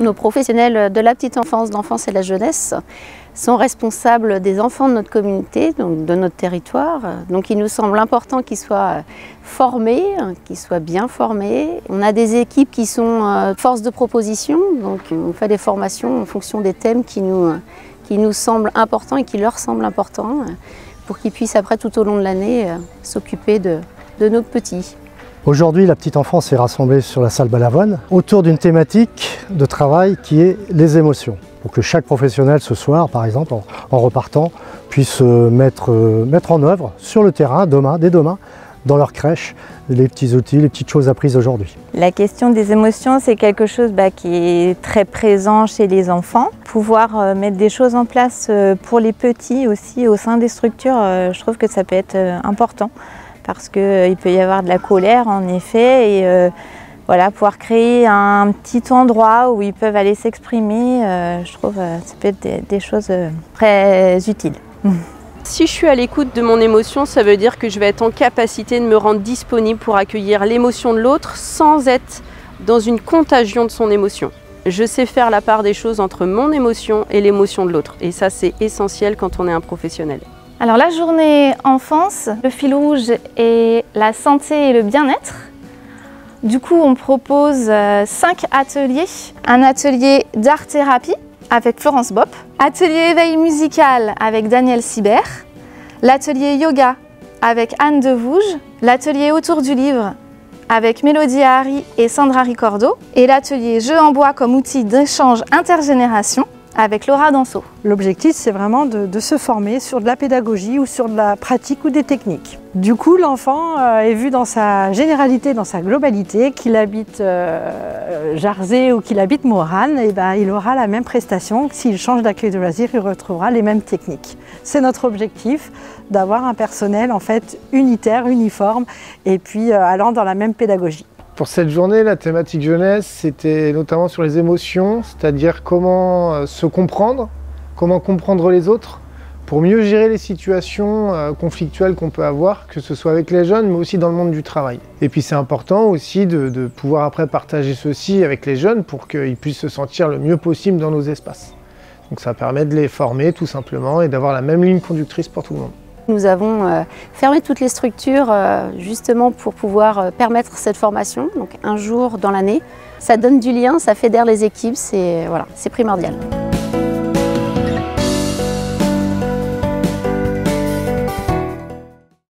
Nos professionnels de la petite enfance, de l'enfance et de la jeunesse sont responsables des enfants de notre communauté, donc de notre territoire. Donc il nous semble important qu'ils soient formés, qu'ils soient bien formés. On a des équipes qui sont force de proposition, donc on fait des formations en fonction des thèmes qui nous semblent importants et qui leur semblent importants, pour qu'ils puissent après tout au long de l'année s'occuper de nos petits. Aujourd'hui, la petite enfance est rassemblée sur la salle Balavoine autour d'une thématique de travail qui est les émotions. Pour que chaque professionnel ce soir, par exemple, en repartant, puisse mettre en œuvre sur le terrain, dès demain, dans leur crèche, les petits outils, les petites choses apprises aujourd'hui. La question des émotions, c'est quelque chose qui est très présent chez les enfants. Pouvoir mettre des choses en place pour les petits aussi au sein des structures, je trouve que ça peut être important. Parce qu'il peut y avoir de la colère en effet, et voilà, pouvoir créer un petit endroit où ils peuvent aller s'exprimer, je trouve que ça peut être des choses très utiles. Si je suis à l'écoute de mon émotion, ça veut dire que je vais être en capacité de me rendre disponible pour accueillir l'émotion de l'autre sans être dans une contagion de son émotion. Je sais faire la part des choses entre mon émotion et l'émotion de l'autre, et ça c'est essentiel quand on est un professionnel. Alors la journée enfance, le fil rouge est la santé et le bien-être. Du coup, on propose 5 ateliers. Un atelier d'art-thérapie avec Florence Bopp, atelier éveil musical avec Daniel Sibert, l'atelier yoga avec Anne Devouge, l'atelier autour du livre avec Mélodie Harry et Sandra Ricordo, et l'atelier jeu en bois comme outil d'échange intergénération avec Laura Danseau. L'objectif, c'est vraiment de se former sur de la pédagogie ou sur de la pratique ou des techniques. Du coup, l'enfant est vu dans sa généralité, dans sa globalité, qu'il habite Jarzé ou qu'il habite Morane, et il aura la même prestation. S'il change d'accueil de loisirs, il retrouvera les mêmes techniques. C'est notre objectif, d'avoir un personnel en fait unitaire, uniforme, et puis allant dans la même pédagogie. Pour cette journée, la thématique jeunesse, c'était notamment sur les émotions, c'est-à-dire comment se comprendre, comment comprendre les autres, pour mieux gérer les situations conflictuelles qu'on peut avoir, que ce soit avec les jeunes, mais aussi dans le monde du travail. Et puis c'est important aussi de pouvoir après partager ceci avec les jeunes pour qu'ils puissent se sentir le mieux possible dans nos espaces. Donc ça permet de les former tout simplement et d'avoir la même ligne conductrice pour tout le monde. Nous avons fermé toutes les structures justement pour pouvoir permettre cette formation, donc un jour dans l'année. Ça donne du lien, ça fédère les équipes, c'est primordial.